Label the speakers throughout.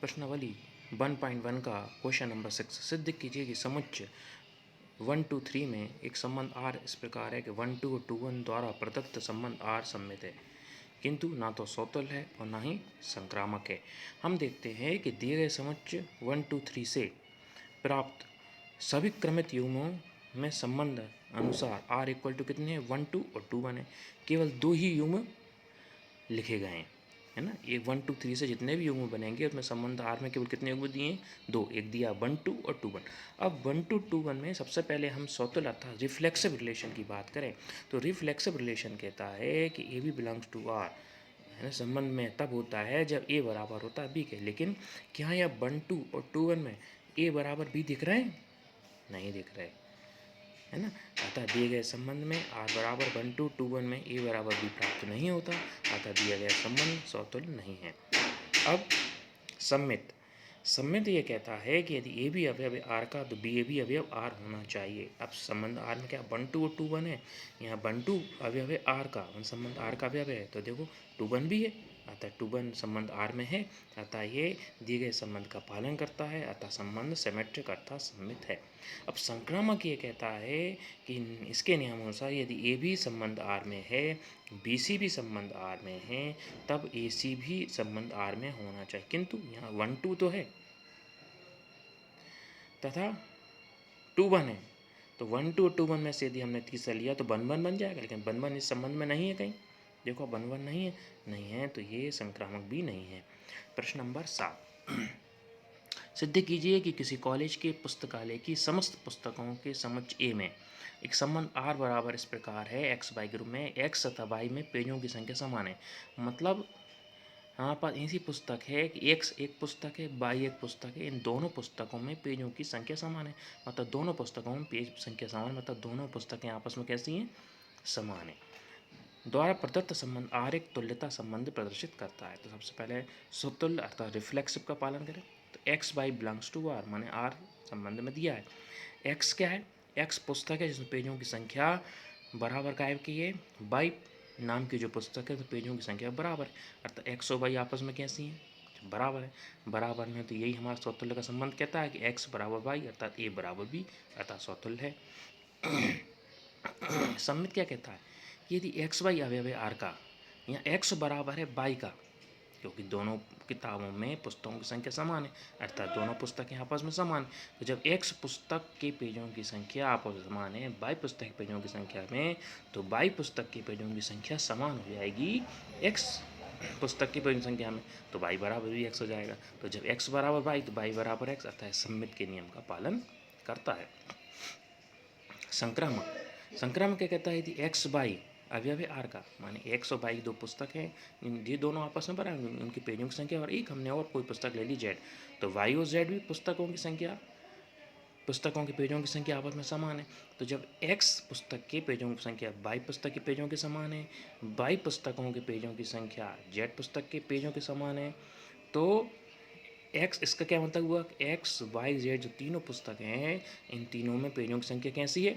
Speaker 1: प्रश्नावली 1.1 का question number 6 सिद्ध कीजिए कि समुच्चय 1 2 3 में एक संबंध R इस प्रकार है कि 1 2 और 2 1 द्वारा प्रदत्त संबंध R सममित है, किंतु ना तो समतुल है और ना ही संक्रामक है। हम देखते हैं कि दिए गए समुच्चय 1 2 3 से प्राप्त सभी क्रमित युग्मों में संबंध अनुसार R इक्वल टू कितने हैं, 1 2 और 2 1 है। केवल दो ही युग्म लिखे गए हैं, है ना। ये 1 2 3 से जितने भी युग्म बनेंगे उसमें संबंध R में केवल कितने युग्म दिए हैं, दो। एक दिया 1 2 और 2 1। अब 1 2 2 1 में सबसे पहले हम समतुल अर्थात रिफ्लेक्सिव रिलेशन की बात करें तो रिफ्लेक्सिव रिलेशन कहता है कि A B belongs to R, है ना। संबंध में तब होता है जब ए बराबर होता है बी के। लेकिन क्या यह 1 2 और 2 1 में ए बराबर बी दिख रहे हैं, नहीं दिख रहे, है ना। अतः दिए गए संबंध में R बराबर 1 2 2 1 में ए बराबर बी प्राप्त नहीं होता, अतः दिया गया संबंध समतुल्य नहीं है। अब सम्मित सम्मित ये कहता है कि यदि ए भी अवयव है R का तो बी ए भी अवयव R होना चाहिए। अब संबंध R में क्या 1 2 और 2 1 है, यहाँ 1 2 अवयव है R का, संबंध R का अवयव है तो देखो 2 1 भी है, अतः 2 1 संबंध R में है, अतः ये दिए गए संबंध का पालन करता है, अतः संबंध सिमेट्रिक अर्थात सम्मित है। अब संक्रामक ये कहता है कि इसके नियमानुसार यदि ए भी संबंध R में है, बी सी भी संबंध R में है, तब ए सी भी संबंध R में होना चाहिए, किंतु यहाँ 1 2 तो है तथा 2 1 है, तो 1 2 2 1 में से यदि हमने तीसरा लिया तो 1 1 बन जाएगा, लेकिन 1 1 इस संबंध में नहीं है कहीं, देखो 1 1 नहीं है तो ये संक्रामक भी नहीं है। प्रश्न नंबर 7 सिद्ध कीजिए कि किसी कॉलेज के पुस्तकालय की समस्त पुस्तकों के समुच्चय ए में एक संबंध R बराबर इस प्रकार है, एक्स वाई ग्रुप में एक्स तथा वाई में पेजों की संख्या समान है। मतलब हमारे पास ऐसी पुस्तक है कि एक्स एक पुस्तक है, वाई एक पुस्तक है, इन दोनों पुस्तकों में पेजों की संख्या समान है। मतलब दोनों पुस्तकों में पेज संख्या समान, मतलब दोनों पुस्तकें आपस में कैसी हैं, समान है। द्वारा प्रदत्त संबंध R एक तुल्यता संबंध प्रदर्शित करता है। तो सबसे पहले सुतुल्य अर्थात रिफ्लेक्सिव का पालन करें तो X Y belongs to R, माने R संबंध में दिया है। एक्स क्या है, एक्स पुस्तक है जिसमें पेजों की संख्या बराबर कायम की है, वाई नाम की जो पुस्तक है तो पेजों की संख्या बराबर है, अर्थात एक्स और वाई आपस में कैसी हैं, बराबर है। बराबर में तो यही हमारा स्वतुल्य का संबंध कहता है कि एक्स बराबर वाई अर्थात ए बराबर बी अर्थात स्वतुल्य है। सम्मित क्या कहता है, यदि एक्स वाई अवयव है आर का, यहाँ एक्स बराबर है वाई का, क्योंकि दोनों किताबों में पुस्तकों की संख्या समान है अर्थात दोनों पुस्तकें आपस में समान है। तो जब एक्स पुस्तक के पेजों की संख्या आपस में समान है वाई पुस्तक के पेजों की संख्या में, तो वाई पुस्तक के पेजों की संख्या समान हो जाएगी एक्स पुस्तक की पेजों की संख्या में, तो वाई बराबर भी एक्स हो जाएगा। तो जब एक्स बराबर वाई तो वाई बराबर एक्स, अर्थात सम्मित के नियम का पालन करता है। संक्रामक संक्रामक क्या कहता है, यदि एक्स वाई अवयव है आर का, माने एक्स और वाई दो पुस्तक हैं, ये दोनों आपस में बराबर, उनकी पेजों की संख्या और एक, हमने और कोई पुस्तक ले ली जेड, तो वाई और जेड भी पुस्तकों की संख्या पुस्तकों के पेजों की संख्या आपस में समान है। तो जब एक्स पुस्तक के पेजों की संख्या वाई पुस्तक के पेजों के समान है, वाई पुस्तकों के पेजों की संख्या जेड पुस्तक के पेजों के समान है, तो एक्स, इसका क्या मतलब हुआ, एक्स वाई जेड जो तीनों पुस्तकें हैं इन तीनों में पेजों की संख्या कैसी है,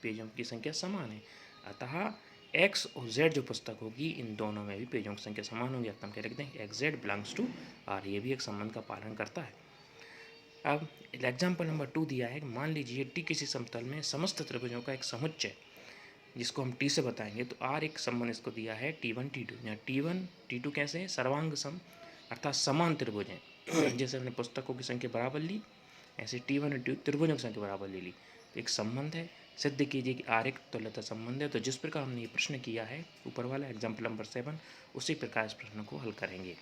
Speaker 1: पेजों की संख्या समान है। अतः एक्स और जेड जो पुस्तक होगी इन दोनों में भी पेजों की संख्या समान होगी, अतः हम क्या लिखते हैं X Z belongs to R, ये भी एक संबंध का पालन करता है। अब एग्जाम्पल नंबर 2 दिया है, मान लीजिए टी किसी समतल में समस्त त्रिभुजों का एक समुच्चय जिसको हम टी से बताएंगे, तो आर एक संबंध इसको दिया है T1 T2, यहाँ T1 T2 कैसे है, सर्वांग सम अर्थात समान त्रिभुज हैं। जैसे हमने पुस्तकों की संख्या बराबर ली, ऐसे T1 और T2 त्रिभुजों की संख्या बराबर ले ली, तो एक संबंध है। सिद्ध कीजिए कि आर एक तुल्यता संबंध है। तो जिस प्रकार हमने ये प्रश्न किया है ऊपर वाला एग्जाम्पल नंबर 7, उसी प्रकार इस प्रश्न को हल करेंगे।